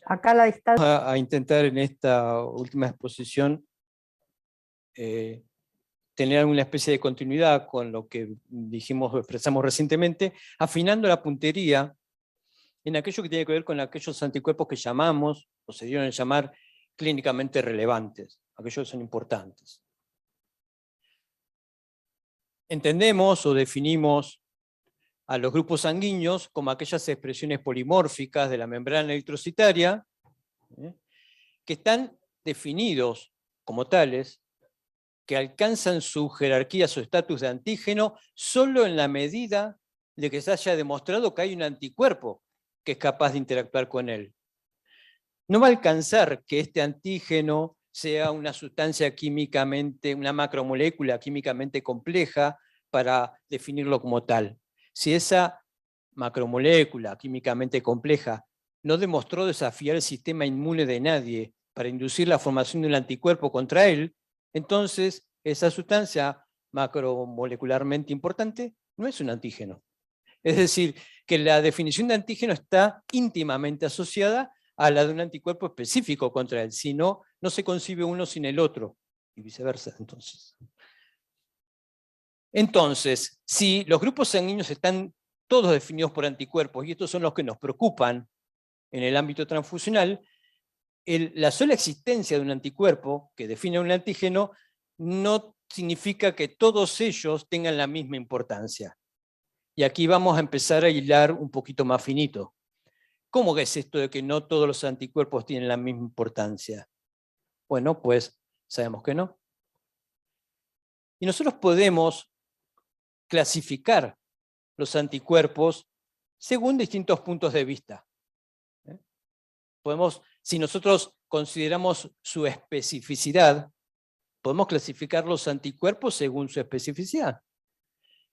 Acá la distancia. A intentar en esta última exposición tener alguna especie de continuidad con lo que dijimos o expresamos recientemente, afinando la puntería en aquello que tiene que ver con aquellos anticuerpos que llamamos, o se dieron a llamar, clínicamente relevantes, aquellos que son importantes. Entendemos o definimos a los grupos sanguíneos como aquellas expresiones polimórficas de la membrana eritrocitaria, que están definidos como tales, que alcanzan su jerarquía, su estatus de antígeno, solo en la medida de que se haya demostrado que hay un anticuerpo que es capaz de interactuar con él. No va a alcanzar que este antígeno sea una sustancia químicamente, una macromolécula químicamente compleja para definirlo como tal. Si esa macromolécula químicamente compleja no demostró desafiar el sistema inmune de nadie para inducir la formación de un anticuerpo contra él, entonces esa sustancia macromolecularmente importante no es un antígeno. Es decir, que la definición de antígeno está íntimamente asociada a la de un anticuerpo específico contra él, si no, no se concibe uno sin el otro, y viceversa. Entonces, si los grupos sanguíneos están todos definidos por anticuerpos, y estos son los que nos preocupan en el ámbito transfusional, la sola existencia de un anticuerpo que define un antígeno no significa que todos ellos tengan la misma importancia. Y aquí vamos a empezar a hilar un poquito más finito. ¿Cómo es esto de que no todos los anticuerpos tienen la misma importancia? Bueno, pues sabemos que no. Y nosotros podemos clasificar los anticuerpos según distintos puntos de vista. Podemos, si nosotros consideramos su especificidad, podemos clasificar los anticuerpos según su especificidad.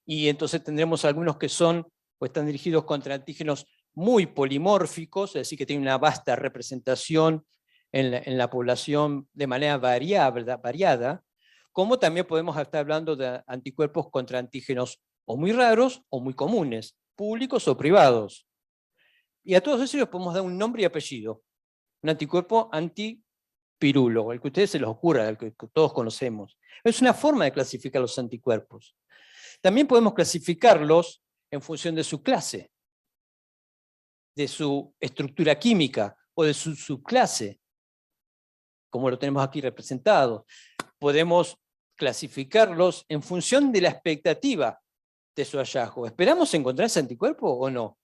Y entonces tendremos algunos que son o están dirigidos contra antígenos muy polimórficos, es decir, que tienen una vasta representación en la población de manera variada, como también podemos estar hablando de anticuerpos contra antígenos o muy raros o muy comunes, públicos o privados. Y a todos esos les podemos dar un nombre y apellido. Un anticuerpo antipirulo, el que a ustedes se les ocurra, el que todos conocemos. Es una forma de clasificar los anticuerpos. También podemos clasificarlos en función de su clase, de su estructura química o de su subclase, como lo tenemos aquí representado. Podemos clasificarlos en función de la expectativa de su hallazgo. ¿Esperamos encontrar ese anticuerpo o no?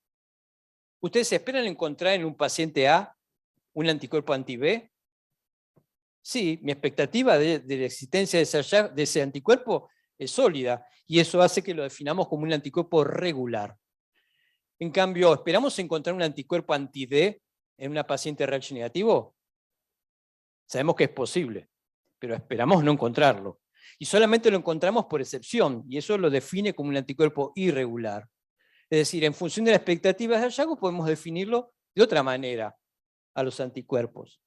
¿Ustedes esperan encontrar en un paciente A un anticuerpo anti-B? Sí, mi expectativa de la existencia de ese anticuerpo es sólida, y eso hace que lo definamos como un anticuerpo regular. En cambio, ¿esperamos encontrar un anticuerpo anti-D en una paciente RH negativo? Sabemos que es posible, pero esperamos no encontrarlo. Y solamente lo encontramos por excepción, y eso lo define como un anticuerpo irregular. Es decir, en función de las expectativas de hallazgo podemos definirlo de otra manera a los anticuerpos,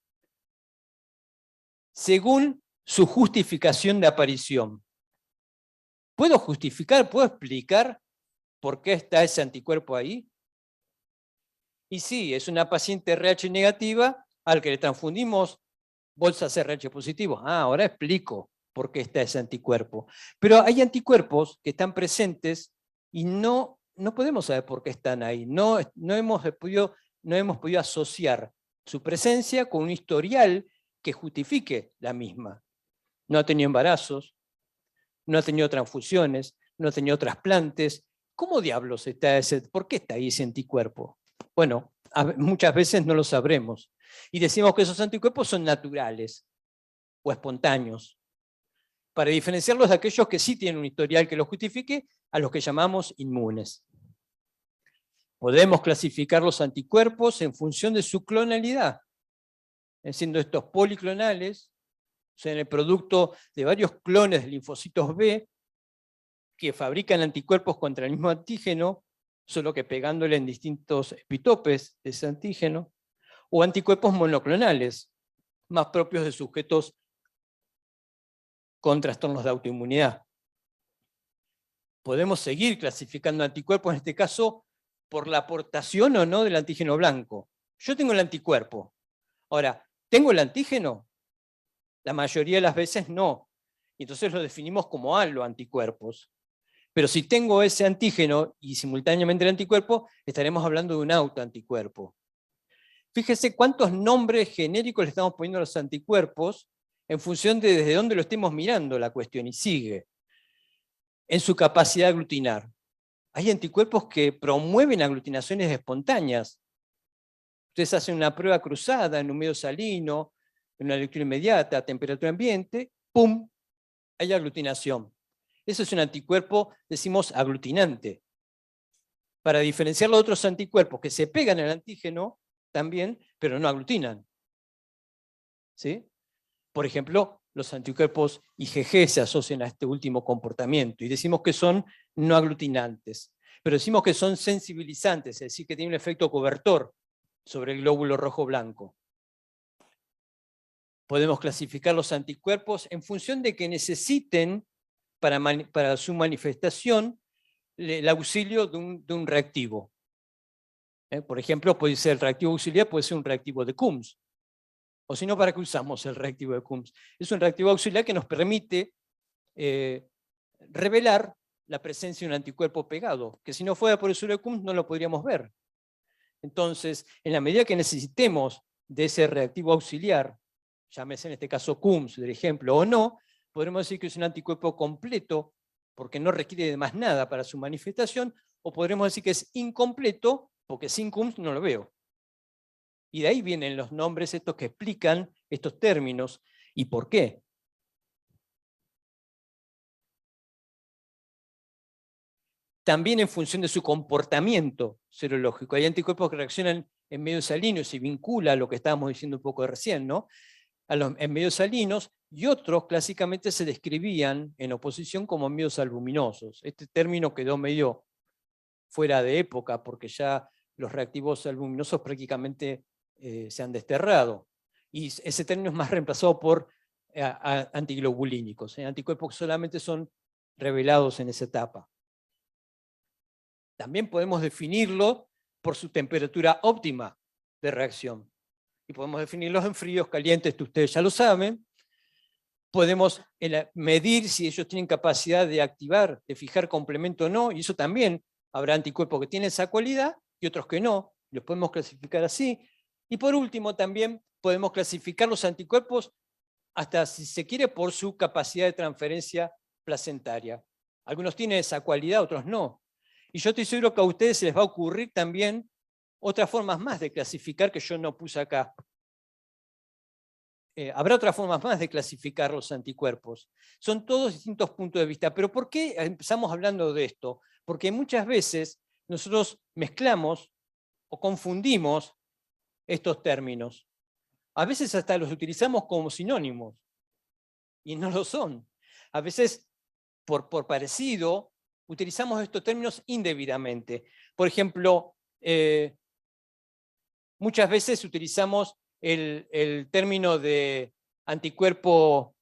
según su justificación de aparición. ¿Puedo justificar, puedo explicar por qué está ese anticuerpo ahí? Y sí, es una paciente RH negativa al que le transfundimos bolsas RH positivo. Ahora explico por qué está ese anticuerpo. Pero hay anticuerpos que están presentes y no podemos saber por qué están ahí. No hemos podido asociar su presencia con un historial que justifique la misma. No ha tenido embarazos, no ha tenido transfusiones, no ha tenido trasplantes. ¿Cómo diablos está por qué está ahí ese anticuerpo? Bueno, muchas veces no lo sabremos. Y decimos que esos anticuerpos son naturales o espontáneos, para diferenciarlos de aquellos que sí tienen un historial que los justifique, a los que llamamos inmunes. Podemos clasificar los anticuerpos en función de su clonalidad, siendo estos policlonales, o sea, en el producto de varios clones de linfocitos B que fabrican anticuerpos contra el mismo antígeno, solo que pegándole en distintos epitopes de ese antígeno, o anticuerpos monoclonales, más propios de sujetos con trastornos de autoinmunidad. Podemos seguir clasificando anticuerpos, en este caso, por la aportación o no del antígeno blanco. Yo tengo el anticuerpo. Ahora, ¿tengo el antígeno? La mayoría de las veces no. Y entonces lo definimos como A, los anticuerpos. Pero si tengo ese antígeno y simultáneamente el anticuerpo, estaremos hablando de un autoanticuerpo. Fíjese cuántos nombres genéricos le estamos poniendo a los anticuerpos en función de desde dónde lo estemos mirando la cuestión, y sigue. En su capacidad de aglutinar. Hay anticuerpos que promueven aglutinaciones espontáneas. Ustedes hacen una prueba cruzada en un medio salino, en una lectura inmediata, a temperatura ambiente, ¡pum!, hay aglutinación. Eso es un anticuerpo, decimos, aglutinante. Para diferenciar los otros anticuerpos que se pegan al antígeno también, pero no aglutinan. ¿Sí? Por ejemplo, los anticuerpos IgG se asocian a este último comportamiento y decimos que son no aglutinantes. Pero decimos que son sensibilizantes, es decir, que tienen un efecto cobertor sobre el glóbulo rojo blanco. Podemos clasificar los anticuerpos en función de que necesiten para su manifestación el auxilio de un reactivo. Por ejemplo, puede ser el reactivo auxiliar, puede ser un reactivo de Coombs. O si no, ¿para qué usamos el reactivo de Coombs? Es un reactivo auxiliar que nos permite revelar la presencia de un anticuerpo pegado, que si no fuera por el suelo de Coombs no lo podríamos ver. Entonces, en la medida que necesitemos de ese reactivo auxiliar, llámese en este caso Coombs, por ejemplo, o no, podremos decir que es un anticuerpo completo, porque no requiere de más nada para su manifestación, o podremos decir que es incompleto, porque sin Coombs no lo veo. Y de ahí vienen los nombres estos que explican estos términos y por qué. También en función de su comportamiento serológico. Hay anticuerpos que reaccionan en medios salinos y vincula a lo que estábamos diciendo un poco recién, ¿no? En medios salinos, y otros clásicamente se describían en oposición como medios albuminosos. Este término quedó medio fuera de época porque ya los reactivos albuminosos prácticamente se han desterrado. Y ese término es más reemplazado por antiglobulínicos, anticuerpos que solamente son revelados en esa etapa. También podemos definirlo por su temperatura óptima de reacción. Y podemos definirlos en fríos, calientes, que ustedes ya lo saben. Podemos medir si ellos tienen capacidad de activar, de fijar complemento o no, y eso también habrá anticuerpos que tienen esa cualidad y otros que no. Los podemos clasificar así. Y por último, también podemos clasificar los anticuerpos hasta, si se quiere, por su capacidad de transferencia placentaria. Algunos tienen esa cualidad, otros no. Y yo estoy seguro que a ustedes se les va a ocurrir también otras formas más de clasificar que yo no puse acá. Habrá otras formas más de clasificar los anticuerpos. Son todos distintos puntos de vista. Pero ¿por qué empezamos hablando de esto? Porque muchas veces nosotros mezclamos o confundimos estos términos. A veces hasta los utilizamos como sinónimos, y no lo son. A veces, por parecido, utilizamos estos términos indebidamente. Por ejemplo, muchas veces utilizamos el término de anticuerpo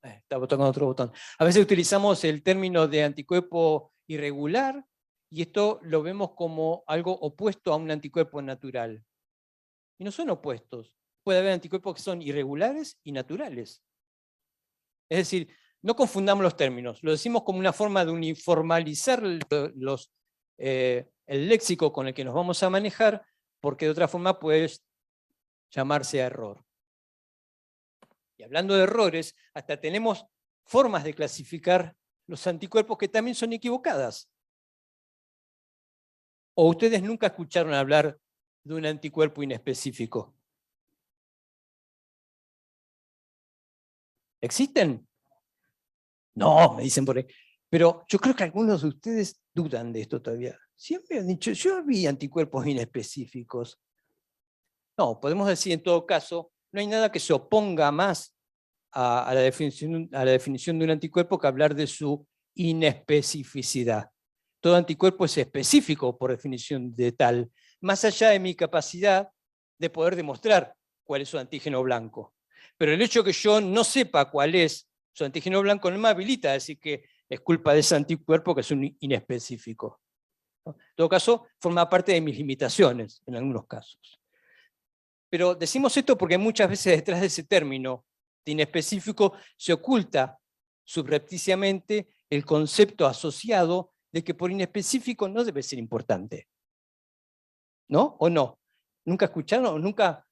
estaba tocando otro botón. A veces utilizamos el término de anticuerpo irregular y esto lo vemos como algo opuesto a un anticuerpo natural. Y no son opuestos. Puede haber anticuerpos que son irregulares y naturales. Es decir, no confundamos los términos. Lo decimos como una forma de uniformalizar el léxico con el que nos vamos a manejar, porque de otra forma puede llamarse a error. Y hablando de errores, hasta tenemos formas de clasificar los anticuerpos que también son equivocadas. ¿O ustedes nunca escucharon hablar de un anticuerpo inespecífico? ¿Existen? No, me dicen por ahí. Pero yo creo que algunos de ustedes dudan de esto todavía. Siempre han dicho, yo vi anticuerpos inespecíficos. No, podemos decir en todo caso, no hay nada que se oponga más a la definición de un anticuerpo que hablar de su inespecificidad. Todo anticuerpo es específico por definición de tal, más allá de mi capacidad de poder demostrar cuál es su antígeno blanco. Pero el hecho de que yo no sepa cuál es su antígeno blanco no me habilita a decir que es culpa de ese anticuerpo que es un inespecífico. En todo caso, forma parte de mis limitaciones en algunos casos. Pero decimos esto porque muchas veces detrás de ese término de inespecífico se oculta subrepticiamente el concepto asociado de que por inespecífico no debe ser importante. ¿No? ¿O no? ¿Nunca escucharon? ¿Nunca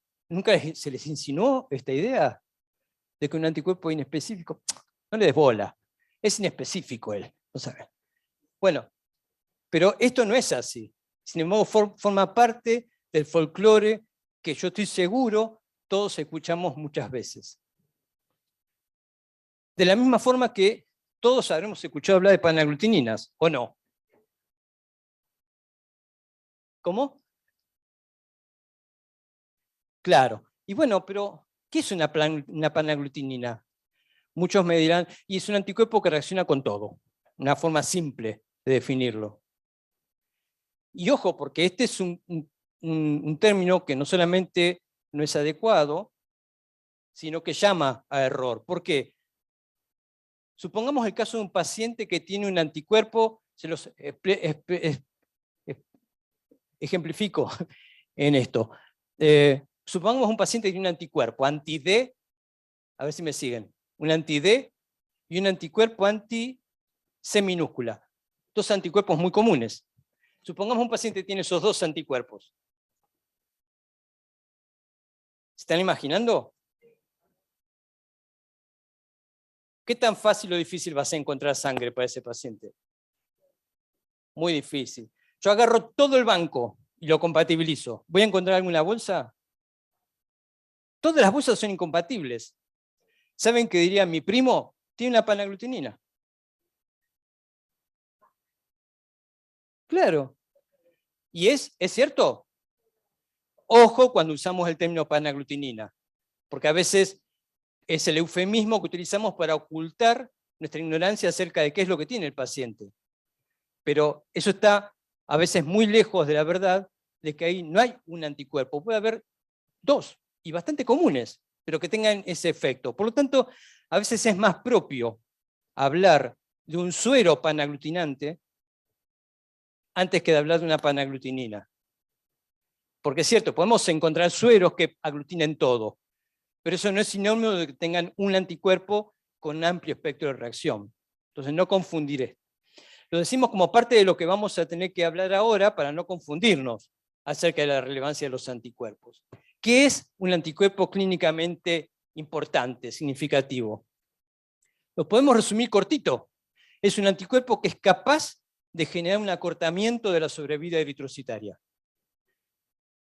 se les insinuó esta idea de que un anticuerpo inespecífico? No le des bola. Es inespecífico él. ¿No saben? Bueno, pero esto no es así. Sin embargo, forma parte del folclore que yo estoy seguro todos escuchamos muchas veces. De la misma forma que todos habremos escuchado hablar de panaglutininas, ¿o no? ¿Cómo? Claro. Y bueno, pero ¿qué es una panaglutinina? Muchos me dirán, y es un anticuerpo que reacciona con todo. Una forma simple de definirlo. Y ojo, porque este es un término que no solamente no es adecuado, sino que llama a error. ¿Por qué? Supongamos el caso de un paciente que tiene un anticuerpo, se los ejemplifico en esto. Supongamos un paciente que tiene un anticuerpo anti-D, a ver si me siguen, un anti-D y un anticuerpo anti-C minúscula. Dos anticuerpos muy comunes. Supongamos un paciente que tiene esos dos anticuerpos. ¿Se están imaginando? ¿Qué tan fácil o difícil va a ser encontrar sangre para ese paciente? Muy difícil. Yo agarro todo el banco y lo compatibilizo. ¿Voy a encontrar alguna bolsa? Todas las bolsas son incompatibles. ¿Saben qué diría mi primo? Tiene una panaglutinina. Claro. ¿Y es cierto? Ojo cuando usamos el término panaglutinina, porque a veces es el eufemismo que utilizamos para ocultar nuestra ignorancia acerca de qué es lo que tiene el paciente. Pero eso está a veces muy lejos de la verdad, de que ahí no hay un anticuerpo. Puede haber dos, y bastante comunes, pero que tengan ese efecto. Por lo tanto, a veces es más propio hablar de un suero panaglutinante antes que de hablar de una panaglutinina. Porque es cierto, podemos encontrar sueros que aglutinen todo, pero eso no es sinónimo de que tengan un anticuerpo con amplio espectro de reacción. Entonces no confundiré. Lo decimos como parte de lo que vamos a tener que hablar ahora para no confundirnos acerca de la relevancia de los anticuerpos. ¿Qué es un anticuerpo clínicamente importante, significativo? Lo podemos resumir cortito. Es un anticuerpo que es capaz de generar un acortamiento de la sobrevida eritrocitaria.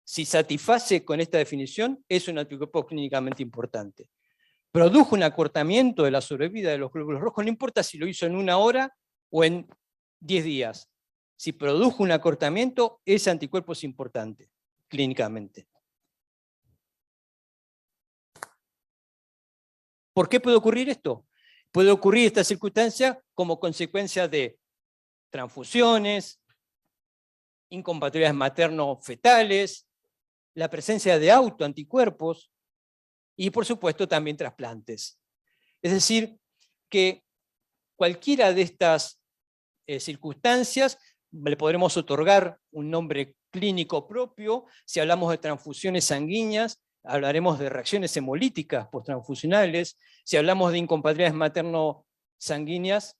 Si satisface con esta definición, es un anticuerpo clínicamente importante. Produjo un acortamiento de la sobrevida de los glóbulos rojos, no importa si lo hizo en 1 hora o en 10 días. Si produjo un acortamiento, ese anticuerpo es importante, clínicamente. ¿Por qué puede ocurrir esto? Puede ocurrir esta circunstancia como consecuencia de transfusiones, incompatibilidades materno-fetales, la presencia de autoanticuerpos y, por supuesto, también trasplantes. Es decir, que cualquiera de estas circunstancias le podremos otorgar un nombre clínico propio. Si hablamos de transfusiones sanguíneas, hablaremos de reacciones hemolíticas posttransfusionales. Si hablamos de incompatibilidades materno-sanguíneas,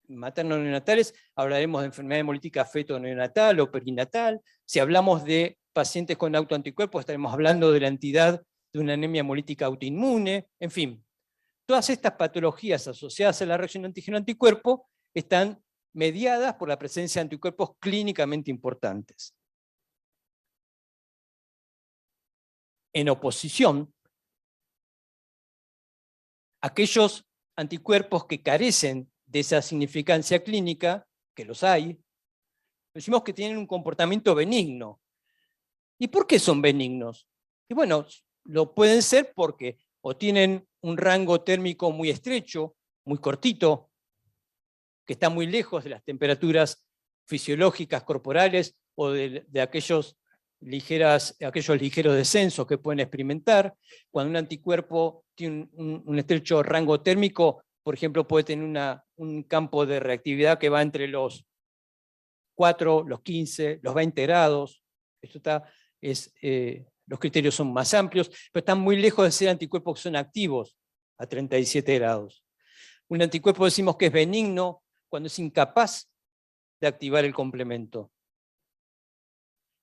materno-neonatales, hablaremos de enfermedad hemolítica feto-neonatal o perinatal. Si hablamos de pacientes con autoanticuerpos, estaremos hablando de la entidad de una anemia hemolítica autoinmune. En fin, todas estas patologías asociadas a la reacción antígeno-anticuerpo están mediadas por la presencia de anticuerpos clínicamente importantes. En oposición, aquellos anticuerpos que carecen de esa significancia clínica, que los hay, decimos que tienen un comportamiento benigno. ¿Y por qué son benignos? Y bueno, lo pueden ser porque o tienen un rango térmico muy estrecho, muy cortito, que está muy lejos de las temperaturas fisiológicas corporales o de aquellos ligeros descensos que pueden experimentar. Cuando un anticuerpo tiene un estrecho rango térmico, por ejemplo, puede tener un campo de reactividad que va entre los 4, los 15, los 20 grados. Esto los criterios son más amplios, pero están muy lejos de ser anticuerpos que son activos a 37 grados. Un anticuerpo decimos que es benigno cuando es incapaz de activar el complemento.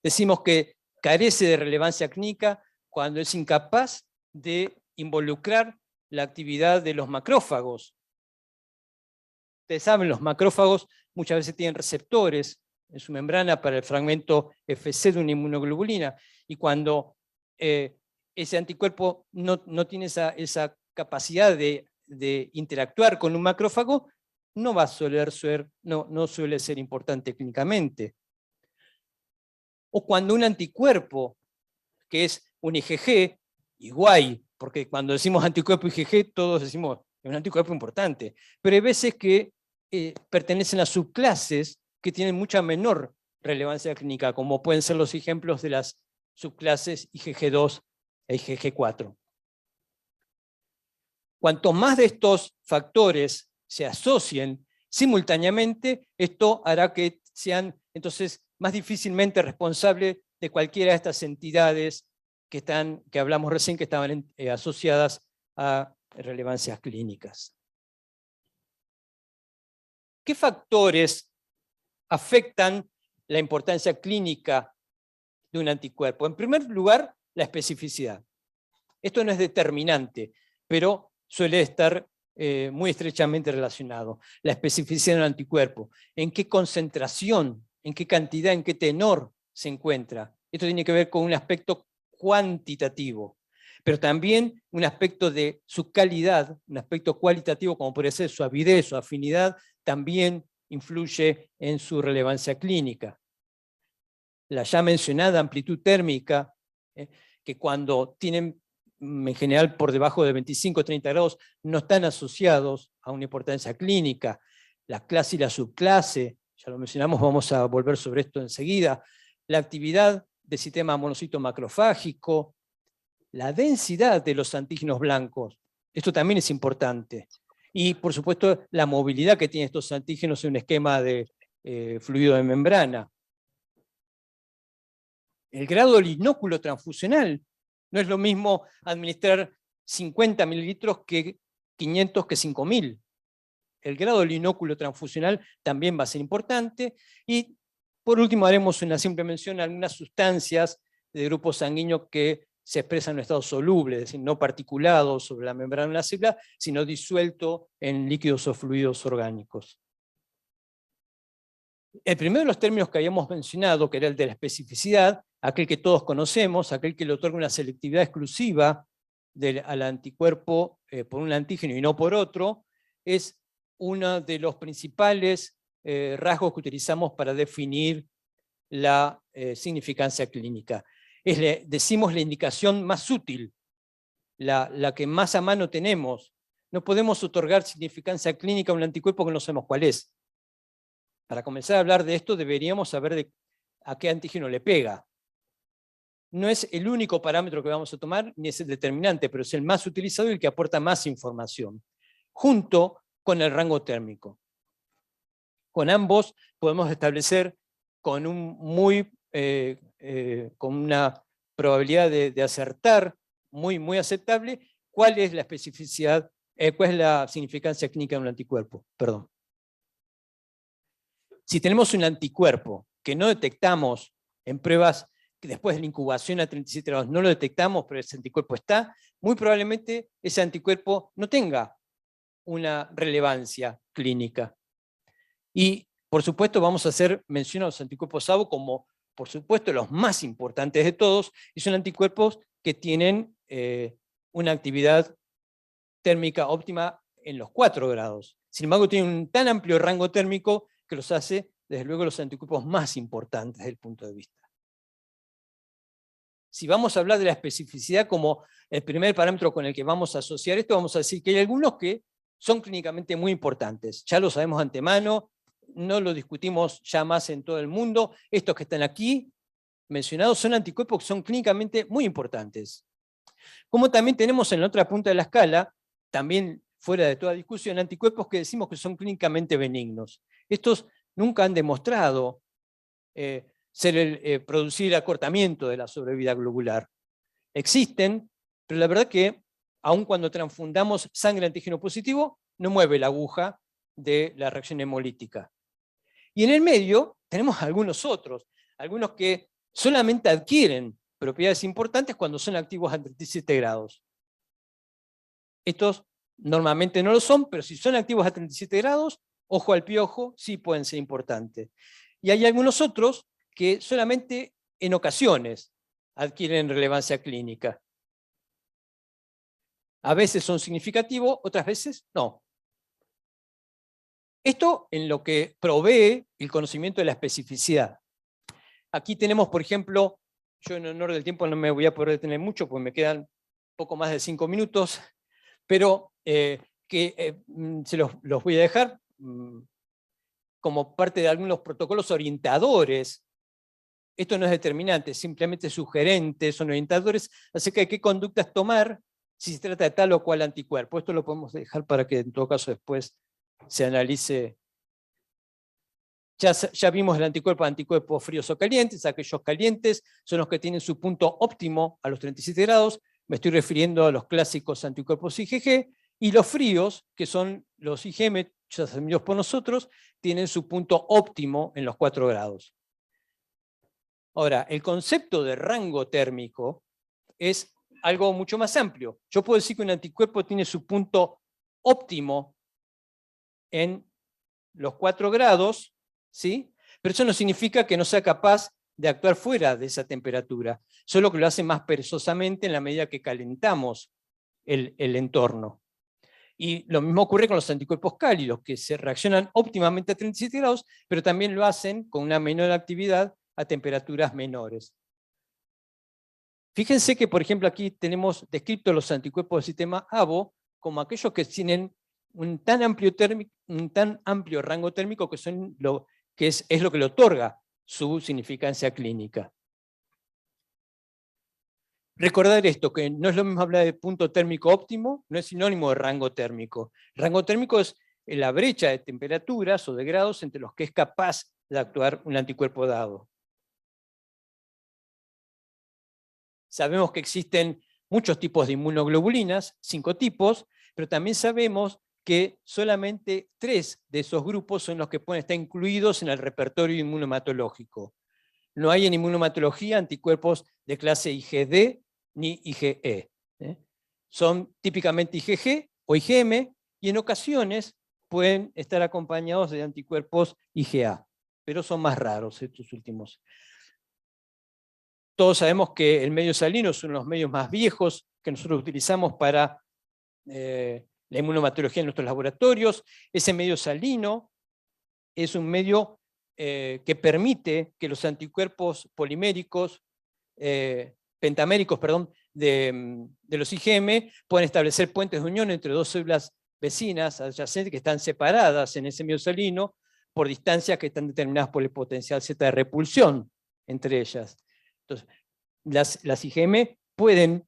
Decimos que carece de relevancia clínica cuando es incapaz de involucrar la actividad de los macrófagos. Ustedes saben, los macrófagos muchas veces tienen receptores en su membrana para el fragmento Fc de una inmunoglobulina, y cuando ese anticuerpo no tiene esa capacidad de interactuar con un macrófago, no suele ser importante clínicamente. O cuando un anticuerpo, que es un IgG, igual, porque cuando decimos anticuerpo IgG, todos decimos es un anticuerpo importante, pero hay veces que pertenecen a subclases que tienen mucha menor relevancia clínica, como pueden ser los ejemplos de las subclases IgG2 e IgG4. Cuanto más de estos factores se asocien simultáneamente, esto hará que sean entonces más difícilmente responsables de cualquiera de estas entidades que hablamos recién, que estaban asociadas a relevancias clínicas. ¿Qué factores afectan la importancia clínica de un anticuerpo? En primer lugar, la especificidad. Esto no es determinante, pero suele estar muy estrechamente relacionado. La especificidad de un anticuerpo. ¿En qué concentración, en qué cantidad, en qué tenor se encuentra? Esto tiene que ver con un aspecto cuantitativo, pero también un aspecto de su calidad, un aspecto cualitativo, como puede ser su avidez, su afinidad, también influye en su relevancia clínica. La ya mencionada amplitud térmica, que cuando tienen en general por debajo de 25 o 30 grados no están asociados a una importancia clínica. La clase y la subclase, ya lo mencionamos, vamos a volver sobre esto enseguida. La actividad del sistema monocito macrofágico, la densidad de los antígenos blancos, esto también es importante. Y, por supuesto, la movilidad que tienen estos antígenos en un esquema de fluido de membrana. El grado del inóculo transfusional. No es lo mismo administrar 50 mililitros que 500 que 5000. El grado del inóculo transfusional también va a ser importante. Y, por último, haremos una simple mención a algunas sustancias de grupo sanguíneo que se expresan en estado soluble, es decir, no particulado sobre la membrana de la célula, sino disuelto en líquidos o fluidos orgánicos. El primero de los términos que habíamos mencionado, que era el de la especificidad, aquel que todos conocemos, aquel que le otorga una selectividad exclusiva al anticuerpo por un antígeno y no por otro, es uno de los principales rasgos que utilizamos para definir la significancia clínica. Decimos la indicación más útil, la que más a mano tenemos. No podemos otorgar significancia clínica a un anticuerpo que no sabemos cuál es. Para comenzar a hablar de esto deberíamos saber a qué antígeno le pega. No es el único parámetro que vamos a tomar, ni es el determinante, pero es el más utilizado y el que aporta más información, junto con el rango térmico. Con ambos podemos establecer con una probabilidad de acertar muy aceptable cuál es la especificidad, cuál es la significancia clínica de un anticuerpo. Perdón. Si tenemos un anticuerpo que no detectamos en pruebas que después de la incubación a 37 grados no lo detectamos, pero ese anticuerpo está, muy probablemente ese anticuerpo no tenga una relevancia clínica. Y, por supuesto, vamos a hacer mención a los anticuerpos ABO como, por supuesto, los más importantes de todos, y son anticuerpos que tienen una actividad térmica óptima en los 4 grados. Sin embargo, tienen un tan amplio rango térmico que los hace, desde luego, los anticuerpos más importantes desde el punto de vista. Si vamos a hablar de la especificidad como el primer parámetro con el que vamos a asociar esto, vamos a decir que hay algunos que son clínicamente muy importantes. Ya lo sabemos de antemano, no lo discutimos ya más en todo el mundo. Estos que están aquí mencionados son anticuerpos que son clínicamente muy importantes. Como también tenemos en la otra punta de la escala, también fuera de toda discusión, anticuerpos que decimos que son clínicamente benignos. Estos nunca han demostrado producir acortamiento de la sobrevida globular. Existen, pero la verdad que aun cuando transfundamos sangre antígeno positivo, no mueve la aguja de la reacción hemolítica. Y en el medio tenemos algunos otros, algunos que solamente adquieren propiedades importantes cuando son activos a 37 grados. Estos normalmente no lo son, pero si son activos a 37 grados, ojo al piojo, sí pueden ser importantes. Y hay algunos otros que solamente en ocasiones adquieren relevancia clínica. A veces son significativos, otras veces no. Esto en lo que provee el conocimiento de la especificidad. Aquí tenemos, por ejemplo, yo en honor del tiempo no me voy a poder detener mucho, porque me quedan poco más de 5 minutos, pero se los voy a dejar como parte de algunos protocolos orientadores. Esto no es determinante, simplemente sugerentes, son orientadores acerca de qué conductas tomar si se trata de tal o cual anticuerpo. Esto lo podemos dejar para que en todo caso después se analice. Ya vimos el anticuerpos fríos o calientes. Aquellos calientes son los que tienen su punto óptimo a los 37 grados. Me estoy refiriendo a los clásicos anticuerpos IgG. Y los fríos, que son los IgM, ya sabidos por nosotros, tienen su punto óptimo en los 4 grados. Ahora, el concepto de rango térmico es algo mucho más amplio. Yo puedo decir que un anticuerpo tiene su punto óptimo en los 4 grados, ¿sí? Pero eso no significa que no sea capaz de actuar fuera de esa temperatura, solo que lo hace más perezosamente en la medida que calentamos el entorno. Y lo mismo ocurre con los anticuerpos cálidos, que se reaccionan óptimamente a 37 grados, pero también lo hacen con una menor actividad a temperaturas menores. Fíjense que, por ejemplo, aquí tenemos descritos los anticuerpos del sistema ABO como aquellos que tienen un tan amplio rango térmico que es lo que le otorga su significancia clínica. Recordar esto, que no es lo mismo hablar de punto térmico óptimo, no es sinónimo de rango térmico. Rango térmico es la brecha de temperaturas o de grados entre los que es capaz de actuar un anticuerpo dado. Sabemos que existen muchos tipos de inmunoglobulinas, 5 tipos, pero también sabemos que solamente 3 de esos grupos son los que pueden estar incluidos en el repertorio inmunohematológico. No hay en inmunohematología anticuerpos de clase IgD ni IgE. Son típicamente IgG o IgM, y en ocasiones pueden estar acompañados de anticuerpos IgA, pero son más raros estos últimos. Todos sabemos que el medio salino es uno de los medios más viejos que nosotros utilizamos para la inmunohematología en nuestros laboratorios. Ese medio salino es un medio que permite que los anticuerpos poliméricos, pentaméricos, perdón, de los IgM puedan establecer puentes de unión entre 2 células vecinas adyacentes que están separadas en ese medio salino por distancias que están determinadas por el potencial Z de repulsión entre ellas. Entonces, las IgM pueden,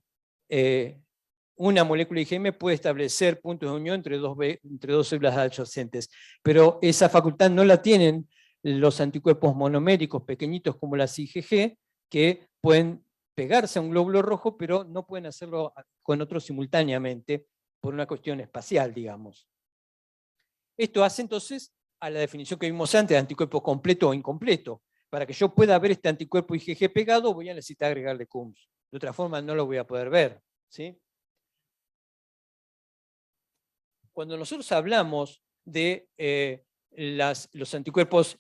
una molécula IgM puede establecer puntos de unión entre dos células adyacentes, pero esa facultad no la tienen los anticuerpos monoméricos pequeñitos como las IgG, que pueden pegarse a un glóbulo rojo, pero no pueden hacerlo con otros simultáneamente, por una cuestión espacial, digamos. Esto hace entonces a la definición que vimos antes de anticuerpo completo o incompleto. Para que yo pueda ver este anticuerpo IgG pegado, voy a necesitar agregarle CUMS. De otra forma no lo voy a poder ver, ¿sí? Cuando nosotros hablamos de los anticuerpos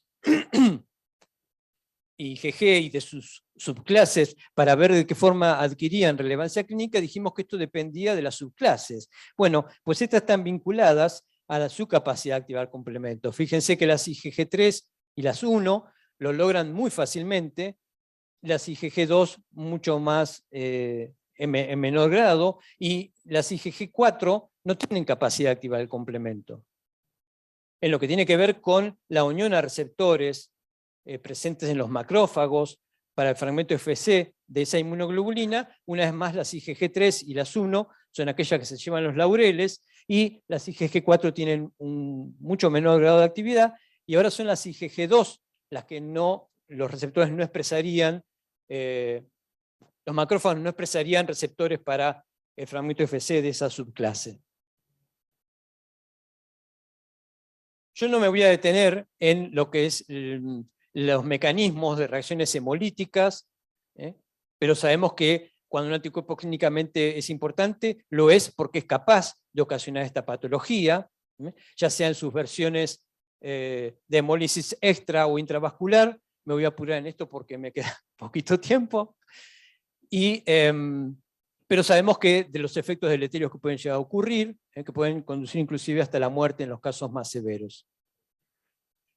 IgG y de sus subclases para ver de qué forma adquirían relevancia clínica, dijimos que esto dependía de las subclases. Bueno, pues estas están vinculadas a su capacidad de activar complementos. Fíjense que las IgG3 y las 1 lo logran muy fácilmente, las IgG2 mucho más en menor grado, y las IgG4 no tienen capacidad de activar el complemento. En lo que tiene que ver con la unión a receptores presentes en los macrófagos para el fragmento Fc de esa inmunoglobulina, una vez más las IgG3 y las 1 son aquellas que se llevan los laureles, y las IgG4 tienen un mucho menor grado de actividad, y ahora son las IgG2 las que los receptores no expresarían, los macrófagos no expresarían receptores para el fragmento Fc de esa subclase. Yo no me voy a detener en lo que es los mecanismos de reacciones hemolíticas, pero sabemos que cuando un anticuerpo clínicamente es importante, lo es porque es capaz de ocasionar esta patología, ya sea en sus versiones de hemólisis extra o intravascular. Me voy a apurar en esto porque me queda poquito tiempo. Pero sabemos que de los efectos deleterios que pueden llegar a ocurrir, que pueden conducir inclusive hasta la muerte en los casos más severos.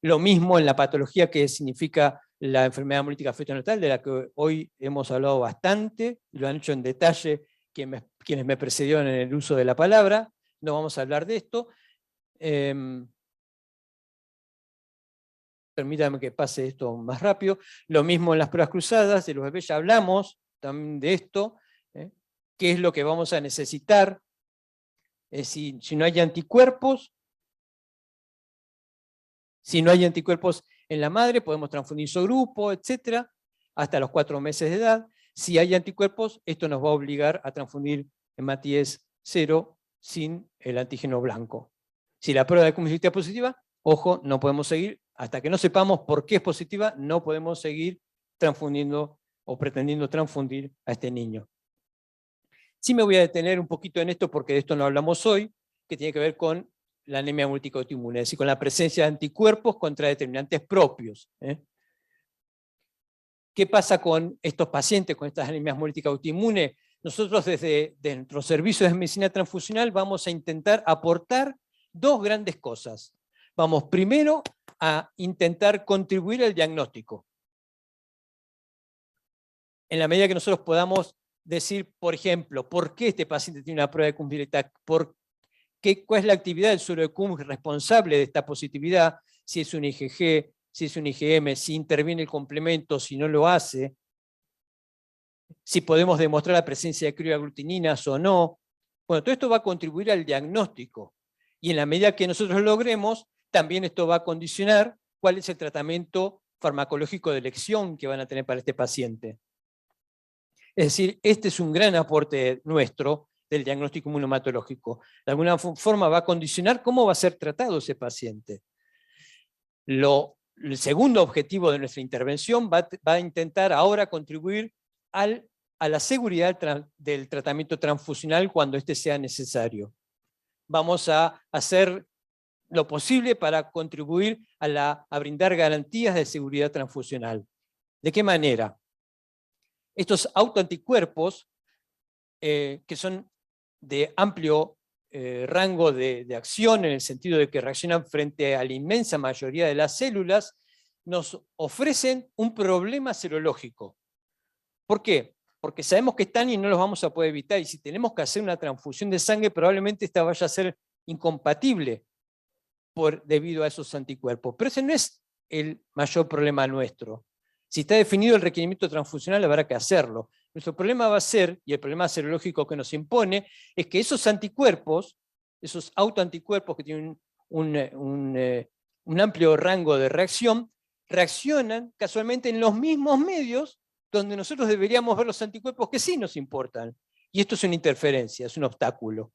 Lo mismo en la patología que significa la enfermedad hemolítica feto-neonatal, de la que hoy hemos hablado bastante, y lo han hecho en detalle quienes me precedieron en el uso de la palabra. No vamos a hablar de esto. Permítame que pase esto más rápido. Lo mismo en las pruebas cruzadas, de los bebés ya hablamos también de esto. ¿Qué es lo que vamos a necesitar? Si no hay anticuerpos, en la madre, podemos transfundir isogrupo, etc., hasta los 4 meses de edad. Si hay anticuerpos, esto nos va a obligar a transfundir hematíes 0 sin el antígeno blanco. Si la prueba de cumulativa es positiva, ojo, no podemos seguir, hasta que no sepamos por qué es positiva, no podemos seguir transfundiendo o pretendiendo transfundir a este niño. Sí me voy a detener un poquito en esto porque de esto no hablamos hoy, que tiene que ver con la anemia hemolítica autoinmune, es decir, con la presencia de anticuerpos contra determinantes propios. ¿Qué pasa con estos pacientes, con estas anemias hemolíticas autoinmunes? Nosotros desde nuestros servicios de medicina transfusional vamos a intentar aportar 2 grandes cosas. Vamos primero a intentar contribuir al diagnóstico. En la medida que nosotros podamos decir, por ejemplo, por qué este paciente tiene una prueba de CUM directa, cuál es la actividad del suero de CUM responsable de esta positividad, si es un IgG, si es un IgM, si interviene el complemento, si no lo hace, si podemos demostrar la presencia de crioaglutininas o no. Bueno, todo esto va a contribuir al diagnóstico. Y en la medida que nosotros lo logremos, también esto va a condicionar cuál es el tratamiento farmacológico de elección que van a tener para este paciente. Es decir, este es un gran aporte nuestro del diagnóstico inmunohematológico. De alguna forma va a condicionar cómo va a ser tratado ese paciente. El segundo objetivo de nuestra intervención va a intentar ahora contribuir a la seguridad del tratamiento transfusional cuando este sea necesario. Vamos a hacer lo posible para contribuir a brindar garantías de seguridad transfusional. ¿De qué manera? Estos autoanticuerpos, que son de amplio rango de acción, en el sentido de que reaccionan frente a la inmensa mayoría de las células, nos ofrecen un problema serológico. ¿Por qué? Porque sabemos que están y no los vamos a poder evitar, y si tenemos que hacer una transfusión de sangre, probablemente esta vaya a ser incompatible debido a esos anticuerpos. Pero ese no es el mayor problema nuestro. Si está definido el requerimiento transfusional, habrá que hacerlo. Nuestro problema va a ser, y el problema serológico que nos impone, es que esos anticuerpos, esos autoanticuerpos que tienen un amplio rango de reacción, reaccionan casualmente en los mismos medios donde nosotros deberíamos ver los anticuerpos que sí nos importan. Y esto es una interferencia, es un obstáculo.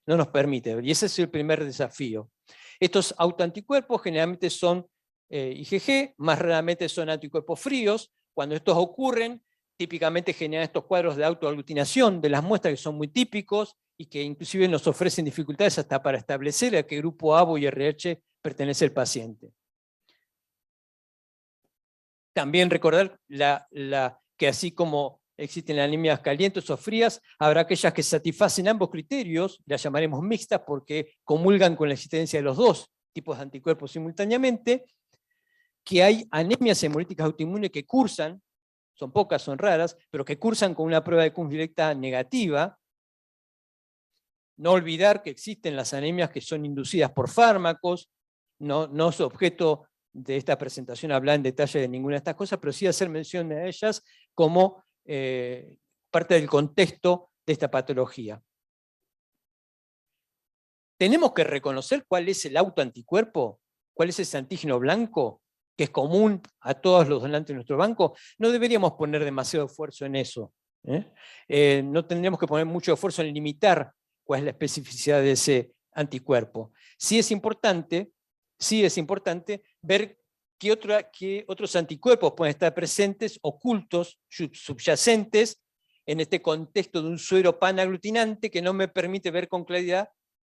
No nos permite ver. Y ese es el primer desafío. Estos autoanticuerpos generalmente son IgG, más raramente son anticuerpos fríos. Cuando estos ocurren, típicamente generan estos cuadros de autoaglutinación de las muestras que son muy típicos y que inclusive nos ofrecen dificultades hasta para establecer a qué grupo ABO y RH pertenece el paciente. También recordar que así como existen anemias calientes o frías, habrá aquellas que satisfacen ambos criterios, las llamaremos mixtas porque comulgan con la existencia de los 2 tipos de anticuerpos simultáneamente, que hay anemias hemolíticas autoinmunes que cursan, son pocas, son raras, pero que cursan con una prueba de CUM directa negativa. No olvidar que existen las anemias que son inducidas por fármacos, no es objeto de esta presentación hablar en detalle de ninguna de estas cosas, pero sí hacer mención a ellas como parte del contexto de esta patología. tenemos que reconocer cuál es el autoanticuerpo, cuál es ese antígeno blanco que es común a todos los donantes de nuestro banco. No deberíamos poner demasiado esfuerzo en eso. No tendríamos que poner mucho esfuerzo en limitar cuál es la especificidad de ese anticuerpo. Sí es importante ver qué otros anticuerpos pueden estar presentes, ocultos, subyacentes, en este contexto de un suero panaglutinante que no me permite ver con claridad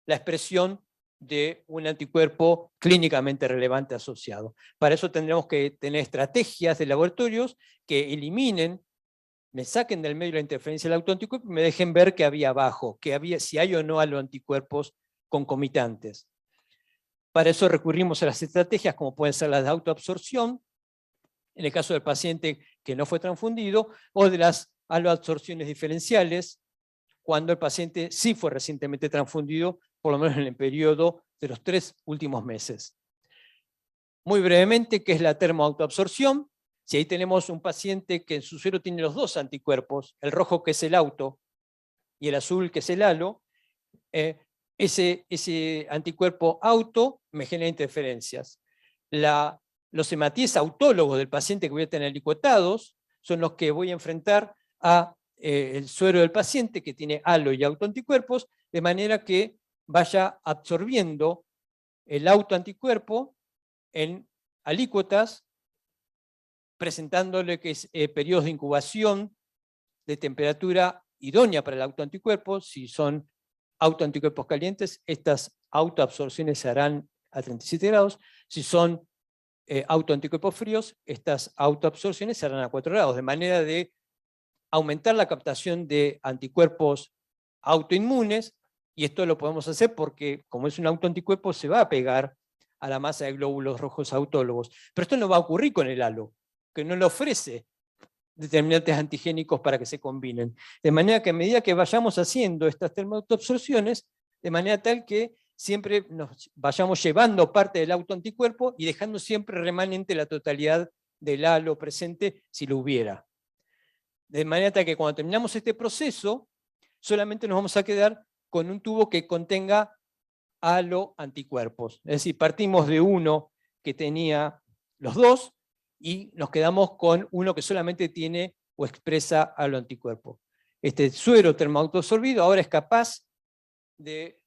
la expresión de un anticuerpo clínicamente relevante asociado. Para eso tendremos que tener estrategias de laboratorios que eliminen, me saquen del medio la interferencia del autoanticuerpo y me dejen ver qué había abajo, si hay o no anticuerpos concomitantes. Para eso recurrimos a las estrategias como pueden ser las de autoabsorción, en el caso del paciente que no fue transfundido, o de las aloabsorciones diferenciales, cuando el paciente sí fue recientemente transfundido, por lo menos en el periodo de los 3 últimos meses. Muy brevemente, ¿qué es la termoautoabsorción? Si ahí tenemos un paciente que en su suero tiene los dos anticuerpos, el rojo que es el auto y el azul que es el halo, ese anticuerpo auto me genera interferencias. Los hematíes autólogos del paciente que voy a tener licuetados son los que voy a enfrentar a el suero del paciente que tiene halo y autoanticuerpos, de manera que vaya absorbiendo el autoanticuerpo en alícuotas, presentándole que es periodos de incubación de temperatura idónea para el autoanticuerpo. Si son autoanticuerpos calientes, estas autoabsorciones se harán a 37 grados. Si son autoanticuerpos fríos, estas autoabsorciones se harán a 4 grados, de manera de aumentar la captación de anticuerpos autoinmunes, y esto lo podemos hacer porque, como es un autoanticuerpo, se va a pegar a la masa de glóbulos rojos autólogos. Pero esto no va a ocurrir con el halo, que no le ofrece determinantes antigénicos para que se combinen. De manera que a medida que vayamos haciendo estas termoautoabsorciones, de manera tal que siempre nos vayamos llevando parte del autoanticuerpo y dejando siempre remanente la totalidad del halo presente, si lo hubiera. De manera tal que cuando terminamos este proceso, solamente nos vamos a quedar con un tubo que contenga halo anticuerpos. Es decir, partimos de uno que tenía los dos y nos quedamos con uno que solamente tiene o expresa halo anticuerpo. Este suero termoautoabsorbido ahora es capaz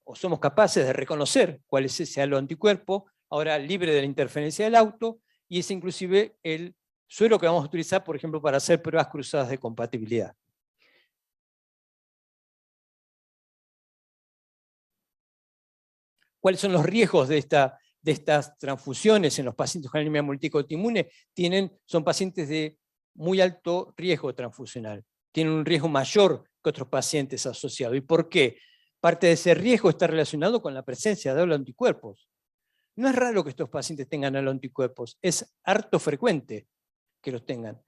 o somos capaces de reconocer cuál es ese halo anticuerpo, ahora libre de la interferencia del auto, y es inclusive el suero que vamos a utilizar, por ejemplo, para hacer pruebas cruzadas de compatibilidad. ¿Cuáles son los riesgos de estas transfusiones en los pacientes con anemia multiple autoinmune? Son pacientes de muy alto riesgo transfusional. Tienen un riesgo mayor que otros pacientes asociados. ¿Y por qué? Parte de ese riesgo está relacionado con la presencia de haloanticuerpos. No es raro que estos pacientes tengan haloanticuerpos, es harto frecuente que los tengan.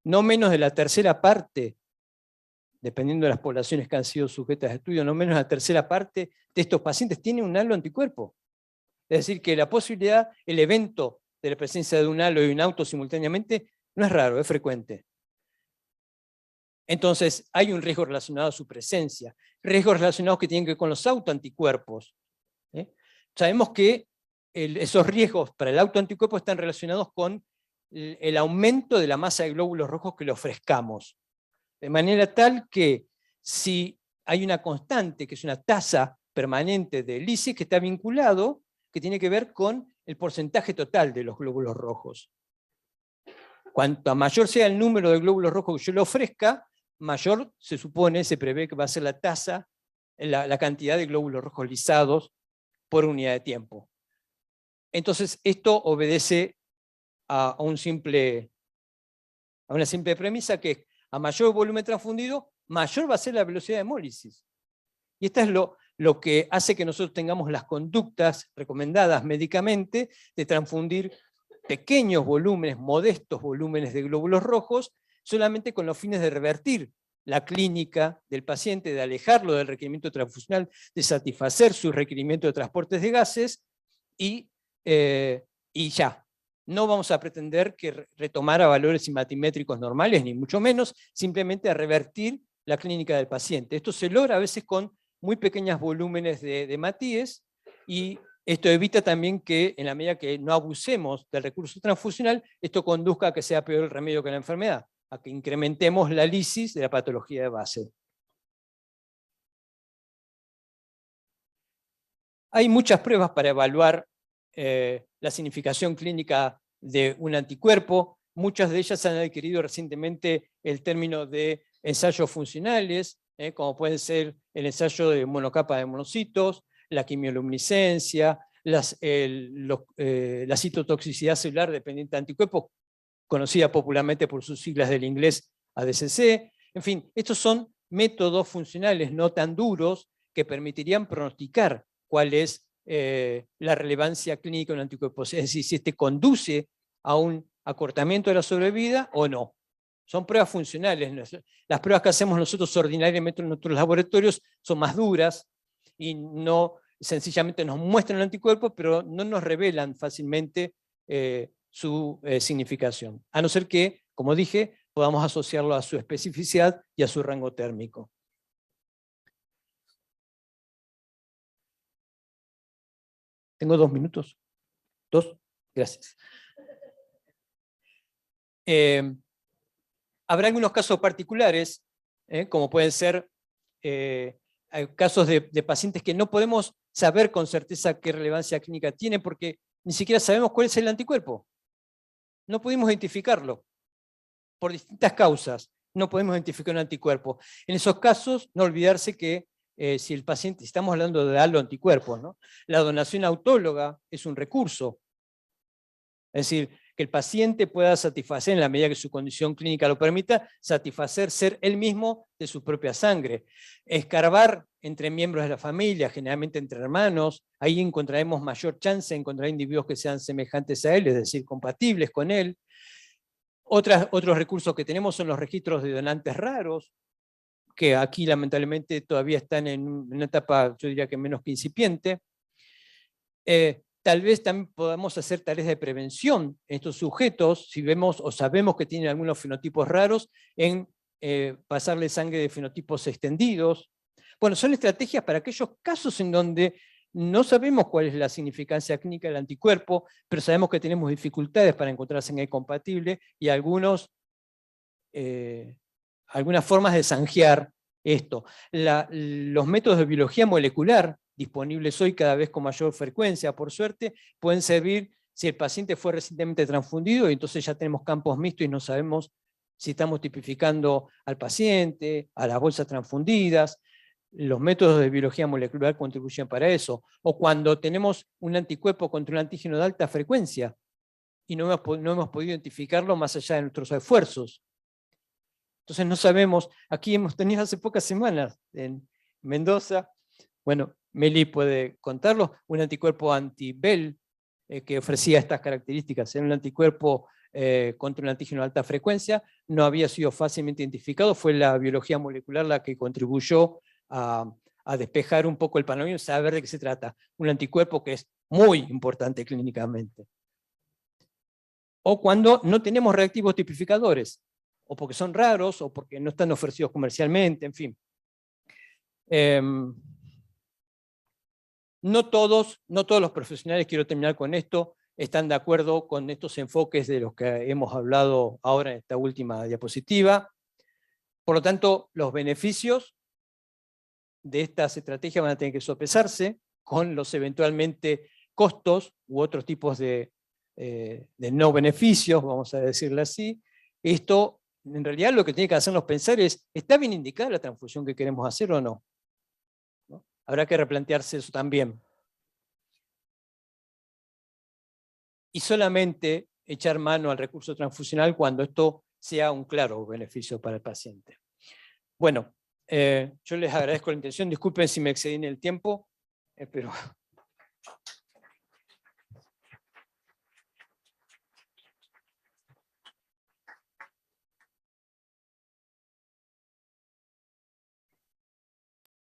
No menos de la tercera parte, dependiendo de las poblaciones que han sido sujetas a estudio, no menos de la tercera parte de estos pacientes tienen un halo anticuerpo. Es decir, que la posibilidad, el evento de la presencia de un halo y un auto simultáneamente, no es raro, es frecuente. Entonces, hay un riesgo relacionado a su presencia, riesgos relacionados que tienen que ver con los autoanticuerpos. Sabemos que esos riesgos para el autoanticuerpo están relacionados con el aumento de la masa de glóbulos rojos que le ofrezcamos. De manera tal que si hay una constante, que es una tasa permanente de lysis, que está vinculado, que tiene que ver con el porcentaje total de los glóbulos rojos. Cuanto mayor sea el número de glóbulos rojos que yo le ofrezca, mayor se prevé que va a ser la tasa, la cantidad de glóbulos rojos lisados por unidad de tiempo. Entonces, esto obedece a una simple premisa que a mayor volumen transfundido, mayor va a ser la velocidad de hemólisis. Y esto es lo que hace que nosotros tengamos las conductas recomendadas médicamente de transfundir pequeños volúmenes, modestos volúmenes de glóbulos rojos, solamente con los fines de revertir la clínica del paciente, de alejarlo del requerimiento transfusional, de satisfacer su requerimiento de transportes de gases, y ya. No vamos a pretender que retomara valores hematimétricos normales, ni mucho menos, simplemente a revertir la clínica del paciente. Esto se logra a veces con muy pequeños volúmenes de hematíes, y esto evita también que, en la medida que no abusemos del recurso transfusional, esto conduzca a que sea peor el remedio que la enfermedad, a que incrementemos la lisis de la patología de base. Hay muchas pruebas para evaluar la significación clínica de un anticuerpo. Muchas de ellas han adquirido recientemente el término de ensayos funcionales, como pueden ser el ensayo de monocapa de monocitos, la quimioluminiscencia, la citotoxicidad celular dependiente de anticuerpos, conocida popularmente por sus siglas del inglés ADCC. En fin, estos son métodos funcionales no tan duros que permitirían pronosticar cuál es la relevancia clínica de un anticuerpo, es decir, si este conduce a un acortamiento de la sobrevida o no. Son pruebas funcionales. Las pruebas que hacemos nosotros ordinariamente en nuestros laboratorios son más duras y no sencillamente nos muestran el anticuerpo, pero no nos revelan fácilmente su significación, a no ser que, como dije, podamos asociarlo a su especificidad y a su rango térmico. ¿Tengo 2 minutos? ¿2? Gracias. Habrá algunos casos particulares, como pueden ser hay casos de pacientes que no podemos saber con certeza qué relevancia clínica tiene porque ni siquiera sabemos cuál es el anticuerpo. No pudimos identificarlo por distintas causas. No podemos identificar un anticuerpo. En esos casos, no olvidarse que si el paciente, estamos hablando de aloanticuerpos, ¿no? La donación autóloga es un recurso. Es decir, que el paciente pueda satisfacer, en la medida que su condición clínica lo permita, satisfacer ser él mismo de su propia sangre. Escarbar entre miembros de la familia, generalmente entre hermanos, ahí encontraremos mayor chance de encontrar individuos que sean semejantes a él, es decir, compatibles con él. Otros recursos que tenemos son los registros de donantes raros, que aquí lamentablemente todavía están en una etapa, yo diría que menos que incipiente. Tal vez también podamos hacer tareas de prevención en estos sujetos, si vemos o sabemos que tienen algunos fenotipos raros, en pasarle sangre de fenotipos extendidos. Bueno, son estrategias para aquellos casos en donde no sabemos cuál es la significancia clínica del anticuerpo, pero sabemos que tenemos dificultades para encontrar sangre compatible y algunas formas de zanjear esto. Los métodos de biología molecular, disponibles hoy cada vez con mayor frecuencia, por suerte, pueden servir si el paciente fue recientemente transfundido y entonces ya tenemos campos mixtos y no sabemos si estamos tipificando al paciente, a las bolsas transfundidas. Los métodos de biología molecular contribuyen para eso. O cuando tenemos un anticuerpo contra un antígeno de alta frecuencia y no hemos podido identificarlo más allá de nuestros esfuerzos. Entonces no sabemos, aquí hemos tenido hace pocas semanas en Mendoza, bueno, Meli puede contarlo, un anticuerpo anti-BEL que ofrecía estas características, era un anticuerpo contra un antígeno de alta frecuencia, no había sido fácilmente identificado, fue la biología molecular la que contribuyó a despejar un poco el panorama y saber de qué se trata. Un anticuerpo que es muy importante clínicamente. O cuando no tenemos reactivos tipificadores, o porque son raros, o porque no están ofrecidos comercialmente, en fin. No todos los profesionales, quiero terminar con esto, están de acuerdo con estos enfoques de los que hemos hablado ahora en esta última diapositiva. Por lo tanto, los beneficios de estas estrategias van a tener que sopesarse con los eventualmente costos u otros tipos de no beneficios, vamos a decirlo así. Esto, en realidad, lo que tiene que hacernos pensar es, ¿está bien indicada la transfusión que queremos hacer o no? ¿No? Habrá que replantearse eso también. Y solamente echar mano al recurso transfusional cuando esto sea un claro beneficio para el paciente. Bueno, yo les agradezco la intención, disculpen si me excedí en el tiempo, pero